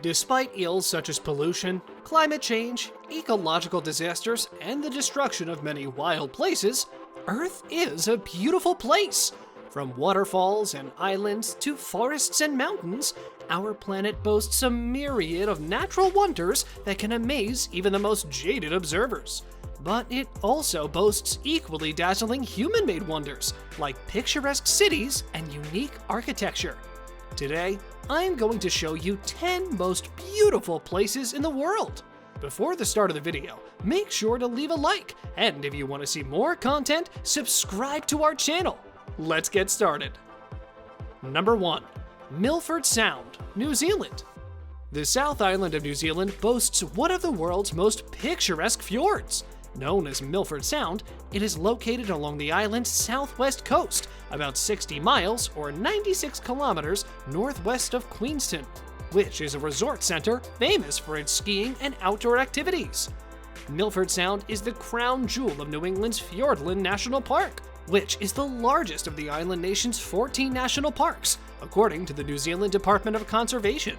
Despite ills such as pollution, climate change, ecological disasters, and the destruction of many wild places, Earth is a beautiful place. From waterfalls and islands to forests and mountains, our planet boasts a myriad of natural wonders that can amaze even the most jaded observers. But it also boasts equally dazzling human-made wonders, like picturesque cities and unique architecture. Today, I'm going to show you 10 most beautiful places in the world. Before the start of the video, make sure to leave a like, and if you want to see more content, subscribe to our channel. Let's get started. Number 1. Milford Sound, New Zealand. The South Island of New Zealand boasts one of the world's most picturesque fjords. Known as Milford Sound, it is located along the island's southwest coast, about 60 miles or 96 kilometers northwest of Queenstown, which is a resort center famous for its skiing and outdoor activities. Milford Sound is the crown jewel of New England's Fiordland National Park, which is the largest of the island nation's 14 national parks, according to the New Zealand Department of Conservation.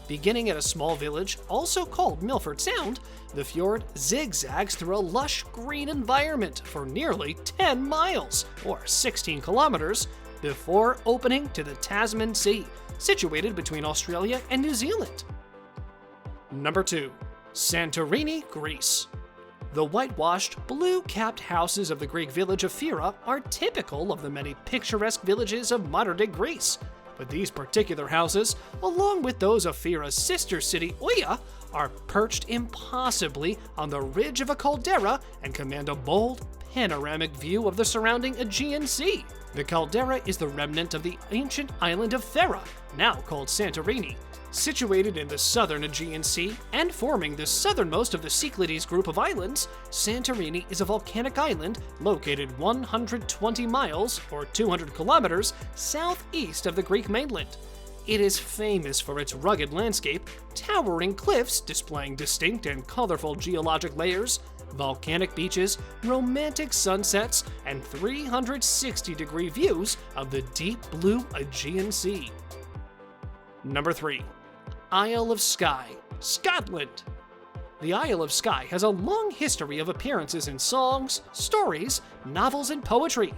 Beginning at a small village, also called Milford Sound, the fjord zigzags through a lush green environment for nearly 10 miles, or 16 kilometers, before opening to the Tasman Sea, situated between Australia and New Zealand. Number 2. Santorini, Greece. The whitewashed, blue-capped houses of the Greek village of Fira are typical of the many picturesque villages of modern-day Greece. But these particular houses, along with those of Fira's sister city Oia, are perched impossibly on the ridge of a caldera and command a bold, panoramic view of the surrounding Aegean Sea. The caldera is the remnant of the ancient island of Thera, now called Santorini. Situated in the southern Aegean Sea and forming the southernmost of the Cyclades group of islands, Santorini is a volcanic island located 120 miles, or 200 kilometers, southeast of the Greek mainland. It is famous for its rugged landscape, towering cliffs displaying distinct and colorful geologic layers, volcanic beaches, romantic sunsets, and 360-degree views of the deep blue Aegean Sea. Number 3. Isle of Skye, Scotland. The Isle of Skye has a long history of appearances in songs, stories, novels, and poetry.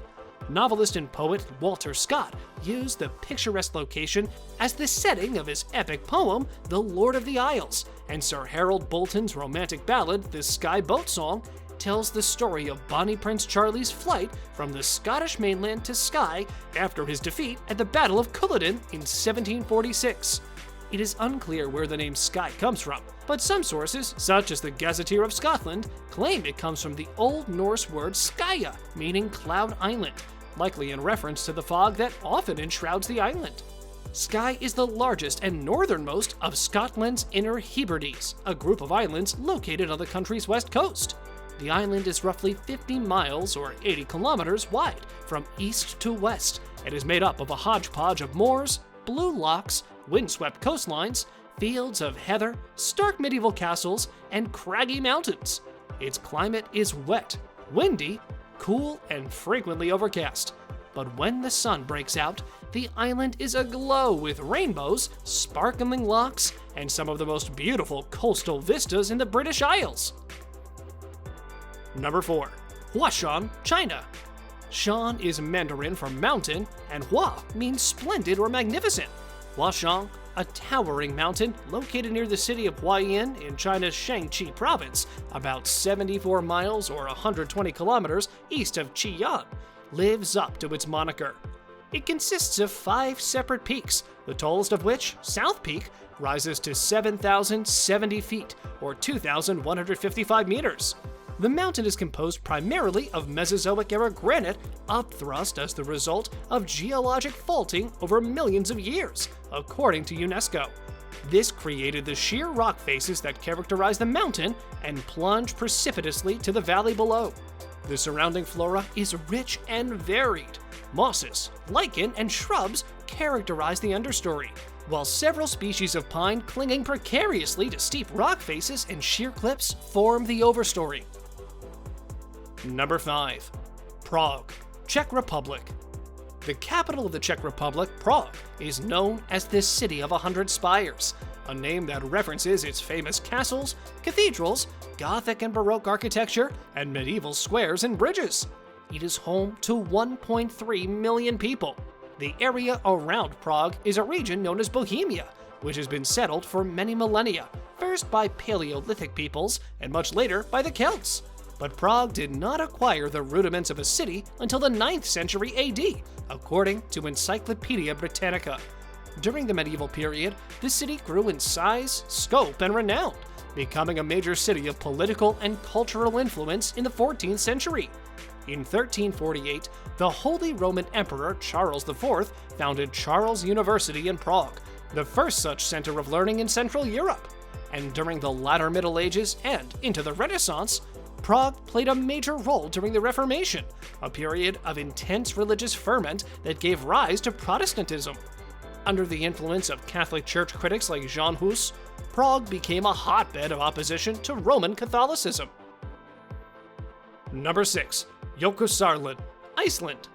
Novelist and poet Walter Scott used the picturesque location as the setting of his epic poem, The Lord of the Isles, and Sir Harold Bolton's romantic ballad, The Skye Boat Song, tells the story of Bonnie Prince Charlie's flight from the Scottish mainland to Skye after his defeat at the Battle of Culloden in 1746. It is unclear where the name Skye comes from, but some sources, such as the Gazetteer of Scotland, claim it comes from the Old Norse word Skya, meaning cloud island, likely in reference to the fog that often enshrouds the island. Skye is the largest and northernmost of Scotland's Inner Hebrides, a group of islands located on the country's west coast. The island is roughly 50 miles or 80 kilometers wide from east to west and is made up of a hodgepodge of moors, blue lochs, windswept coastlines, fields of heather, stark medieval castles, and craggy mountains. Its climate is wet, windy, cool, and frequently overcast. But when the sun breaks out, the island is aglow with rainbows, sparkling lochs, and some of the most beautiful coastal vistas in the British Isles. Number 4. Huashan, China. Shan is Mandarin for mountain, and Hua means splendid or magnificent. Huashan, a towering mountain located near the city of Huaiyin in China's Shaanxi province, about 74 miles or 120 kilometers east of Xi'an, lives up to its moniker. It consists of 5 separate peaks, the tallest of which, South Peak, rises to 7,070 feet or 2,155 meters. The mountain is composed primarily of Mesozoic-era granite upthrust as the result of geologic faulting over millions of years, according to UNESCO. This created the sheer rock faces that characterize the mountain and plunge precipitously to the valley below. The surrounding flora is rich and varied. Mosses, lichen, and shrubs characterize the understory, while several species of pine clinging precariously to steep rock faces and sheer cliffs form the overstory. Number 5. Prague, Czech Republic. The capital of the Czech Republic, Prague, is known as the City of 100 Spires. a name that references its famous castles, cathedrals, Gothic and Baroque architecture, and medieval squares and bridges. It is home to 1.3 million people. The area around Prague is a region known as Bohemia, which has been settled for many millennia, first by Paleolithic peoples and much later by the Celts. But Prague did not acquire the rudiments of a city until the 9th century AD, according to Encyclopedia Britannica. During the medieval period, the city grew in size, scope, and renown, becoming a major city of political and cultural influence in the 14th century. In 1348, the Holy Roman Emperor Charles IV founded Charles University in Prague, the first such center of learning in Central Europe. And during the latter Middle Ages and into the Renaissance, Prague played a major role during the Reformation, a period of intense religious ferment that gave rise to Protestantism. Under the influence of Catholic Church critics like Jan Hus, Prague became a hotbed of opposition to Roman Catholicism. Number 6. Jökulsárlón, Iceland.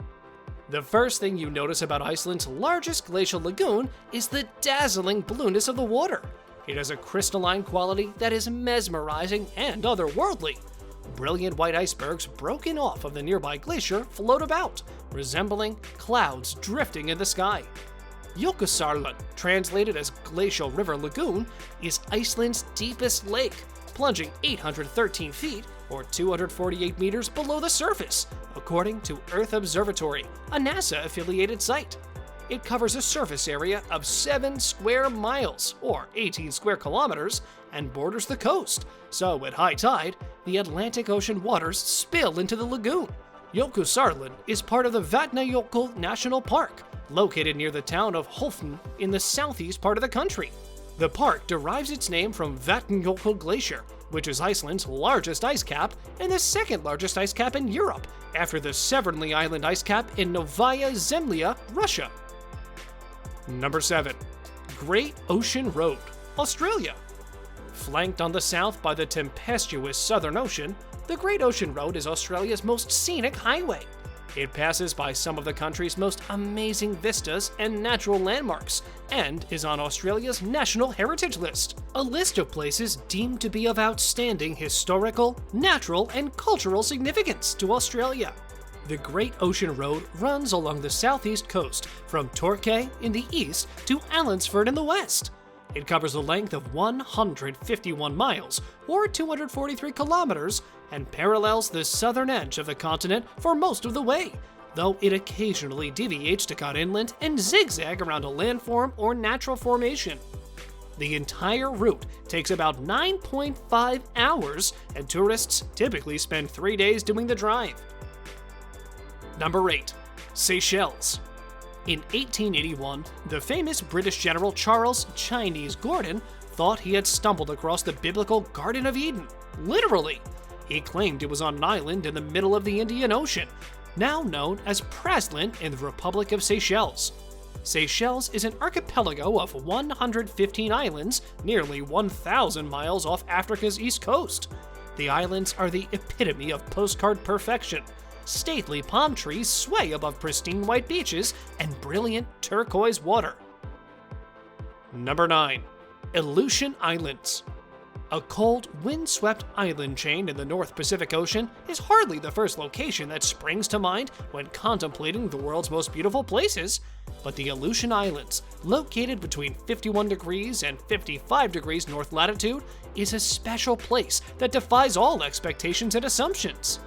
The first thing you notice about Iceland's largest glacial lagoon is the dazzling blueness of the water. It has a crystalline quality that is mesmerizing and otherworldly. Brilliant white icebergs broken off of the nearby glacier float about, resembling clouds drifting in the sky. Jökulsárlón, translated as Glacial River Lagoon, is Iceland's deepest lake, plunging 813 feet or 248 meters below the surface, according to Earth Observatory, a NASA-affiliated site. It covers a surface area of 7 square miles, or 18 square kilometers, and borders the coast, so at high tide, the Atlantic Ocean waters spill into the lagoon. Jökulsárlón is part of the Vatnajökull National Park, located near the town of Hofn in the southeast part of the country. The park derives its name from Vatnajökull Glacier, which is Iceland's largest ice cap and the second largest ice cap in Europe, after the Severnly Island ice cap in Novaya Zemlya, Russia. Number 7. Great Ocean Road, Australia. Flanked on the south by the tempestuous Southern Ocean, the Great Ocean Road is Australia's most scenic highway. It passes by some of the country's most amazing vistas and natural landmarks, and is on Australia's National Heritage List, a list of places deemed to be of outstanding historical, natural, and cultural significance to Australia. The Great Ocean Road runs along the southeast coast from Torquay in the east to Allendsford in the west. It covers a length of 151 miles, or 243 kilometers, and parallels the southern edge of the continent for most of the way, though it occasionally deviates to cut inland and zigzag around a landform or natural formation. The entire route takes about 9.5 hours, and tourists typically spend 3 days doing the drive. Number 8. Seychelles. In 1881, the famous British general Charles "Chinese" Gordon thought he had stumbled across the biblical Garden of Eden. Literally. He claimed it was on an island in the middle of the Indian Ocean, now known as Praslin in the Republic of Seychelles. Seychelles is an archipelago of 115 islands, nearly 1,000 miles off Africa's east coast. The islands are the epitome of postcard perfection. Stately palm trees sway above pristine white beaches and brilliant turquoise water. Number 9. Aleutian Islands. A cold, wind-swept island chain in the North Pacific Ocean is hardly the first location that springs to mind when contemplating the world's most beautiful places, but the Aleutian Islands, located between 51 degrees and 55 degrees north latitude, is a special place that defies all expectations and assumptions.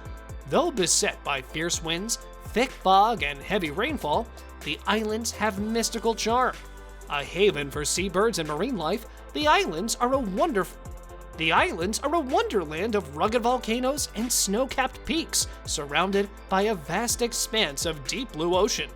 Though beset by fierce winds, thick fog, and heavy rainfall, the islands have mystical charm. A haven for seabirds and marine life, the islands are a wonderland of rugged volcanoes and snow-capped peaks, surrounded by a vast expanse of deep blue ocean.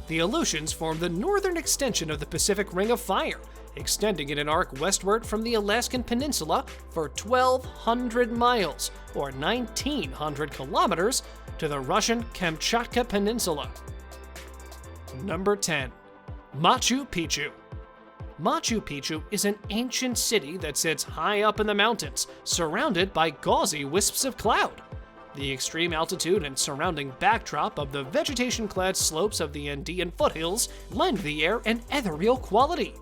The Aleutians form the northern extension of the Pacific Ring of Fire, extending in an arc westward from the Alaskan Peninsula for 1,200 miles, or 1,900 kilometers, to the Russian Kamchatka Peninsula. Number 10. Machu Picchu. Machu Picchu is an ancient city that sits high up in the mountains, surrounded by gauzy wisps of cloud. The extreme altitude and surrounding backdrop of the vegetation-clad slopes of the Andean foothills lend the air an ethereal quality.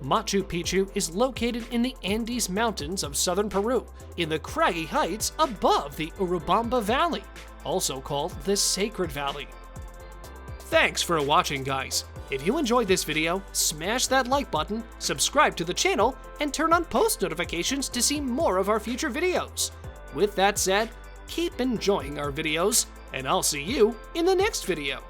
Machu Picchu is located in the Andes Mountains of southern Peru, in the craggy heights above the Urubamba Valley, also called the Sacred Valley. Thanks for watching, guys. If you enjoyed this video, smash that like button, subscribe to the channel, and turn on post notifications to see more of our future videos. With that said, keep enjoying our videos, and I'll see you in the next video.